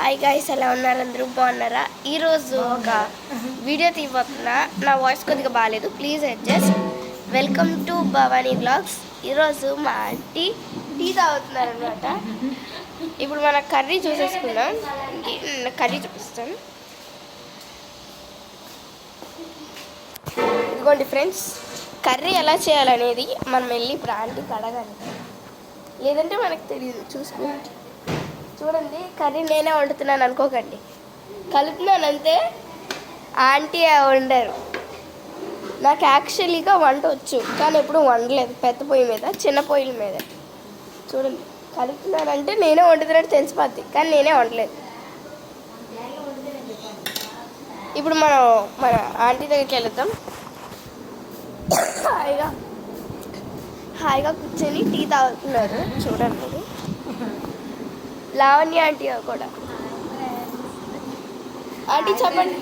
Hi guys, ఎలా ఉన్నారు? అందరూ బాగున్నారా? ఈరోజు ఒక వీడియో తీయబోతున్నా. నా వాయిస్ కొద్దిగా బాగాలేదు, please adjust. Welcome to Bhavani vlogs. ఈరోజు మా ఆంటీ టీ తాగుతున్నారు అనమాట. ఇప్పుడు మన కర్రీ చూసేసుకుందాం. కర్రీ చూపిస్తాను. ఇదిగోండి ఫ్రెండ్స్, కర్రీ ఎలా చేయాలనేది మనం వెళ్ళి ఇప్పుడు ఆంటీకి అడగాలి, లేదంటే మనకు తెలియదు. చూడండి, కర్రీ నేనే వండుతున్నాను అనుకోకండి, కలుపుతున్నాను అంతే. ఆంటీ వండారు. నాకు యాక్చువల్లీగా వంట వచ్చు, కానీ ఎప్పుడు వండలేదు పెద్ద పొయ్యి మీద, చిన్న పొయ్యిల మీద. చూడండి, కలుపుతున్నానంటే నేనే వండుతున్నట్టు తెలిసిపోద్ది, కానీ నేనే వండలేదు. ఇప్పుడు మనం మన ఆంటీ దగ్గరికి వెళ్తాం. హాయిగా కూర్చొని టీ తాగుతున్నారు. చూడండి, లావణ్య ఆంటీ కూడా. ఆంటీ చెప్పండి,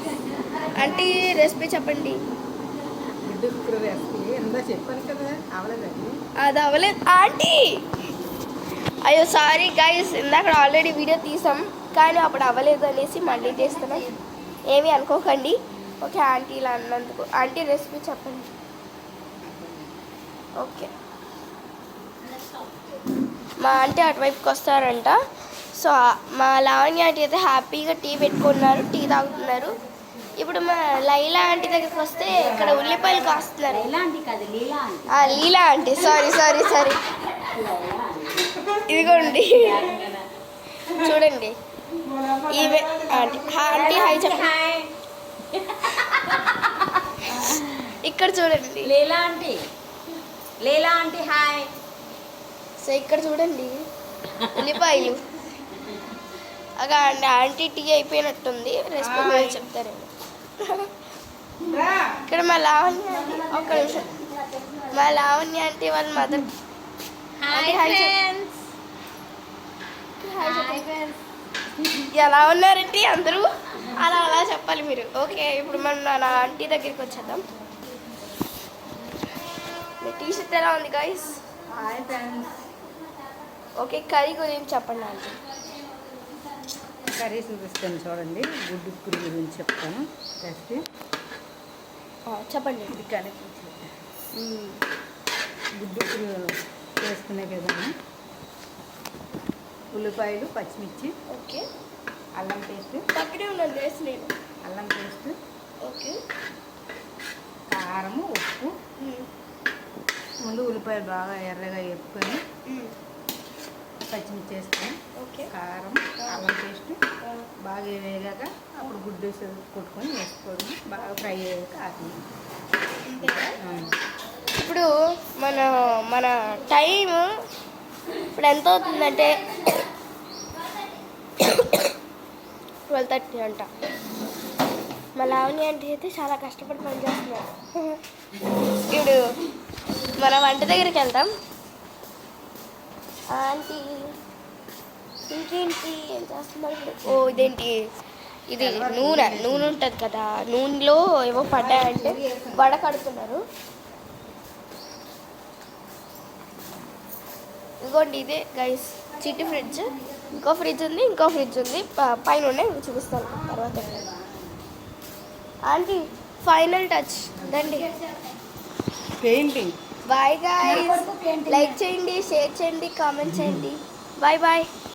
ఆంటీ రెసిపీ చెప్పండి. అది అవ్వలేదు ఆంటీ. అయ్యో సారీ గైస్, ఇందాక ఆల్రెడీ వీడియో తీసాం, కానీ అప్పుడు అవ్వలేదు అనేసి మళ్ళీ చేస్తున్నాం. ఏమీ అనుకోకండి. ఓకే, ఆంటీ ఇలా అన్నందుకు. ఆంటీ రెసిపీ చెప్పండి. ఓకే, మా ఆంటీ అటువైపుకి వస్తారంట. సో మా లావణ్య ఆంటీ అయితే హ్యాపీగా టీ పెట్టుకున్నారు, టీ తాగుతున్నారు. ఇప్పుడు మా లైలా ఆంటీ దగ్గరికి వస్తే ఇక్కడ ఉల్లిపాయలు కాస్తున్నారు. లీలా ఆంటీ, సారీ. ఇదిగోండి, చూడండి. ఈమె ఆంటీ. ఆంటీ హాయ్ చెప్పండి. ఇక్కడ చూడండి, లీలా ఆంటీ హాయ్. సో ఇక్కడ చూడండి ఉల్లిపాయలు. అగా అండి, ఆంటీ టీ అయిపోయినట్టుంది, రెసిపీ చెప్తారేమో. ఇక్కడ మా లావణ్య ఆంటీ, ఒక్క నిమిషం. మా లావణ్య ఆంటీ వాళ్ళ మదర్. ఎలా ఉన్నారంటే అందరూ అలా చెప్పాలి మీరు. ఓకే, ఇప్పుడు మనం నా ఆంటీ దగ్గరికి వచ్చేద్దాం. మీ టీ షర్ట్ ఎలా ఉంది గైస్? ఓకే, కర్రీ గురించి చెప్పండి ఆంటీ. కర్రీ చూపిస్తాను చూడండి. గుడ్డు కూర గురించి చెప్తాను రెసిపీ. చెప్పండి. ఇది కర్రీ గుడ్డు కూర చేసుకునే విధానం: ఉల్లిపాయలు, పచ్చిమిర్చి, ఓకే, అల్లం పేస్ట్, పక్కనే ఉన్నది వేసి నేను. అల్లం పేస్ట్, ఓకే, కారము, ఉప్పు. ముందు ఉల్లిపాయలు బాగా ఎర్రగా వేపుకొని పచ్చిమిర్చి వేసుకొని, ఓకే, కారం, అల్లం పేస్ట్ బాగా వేగాక అప్పుడు గుడ్డు కొట్టుకొని వేసుకొని బాగా ఫ్రై అయ్యాక ఆపి. ఇప్పుడు మన టైం ఇప్పుడు ఎంత అవుతుందంటే 12:30 అంట. మా లావణ్య ఆంటీ అయితే చాలా కష్టపడి పనిచేస్తున్నారు. ఇప్పుడు మన వంట దగ్గరికి వెళ్తాం. ఆంటీ ఇంకేంటి ఏం చేస్తున్నారు ఇప్పుడు? ఇదేంటి, ఇది నూనె ఉంటుంది కదా, నూనెలో ఏవో పడ్డాయంటే వడ కడుతున్నారు. ఇదిగోండి, ఇదే గైస్ చిట్టి ఫ్రిడ్జ్. ఇంకో ఫ్రిడ్జ్ ఉంది పైన ఉన్నాయి, చూపిస్తాను తర్వాత. ఆంటీ ఫైనల్ టచ్ దండి, పెయింటింగ్. బాయ్ గైస్, లైక్ చేయండి, షేర్ చేయండి, కామెంట్ చేయండి. బాయ్.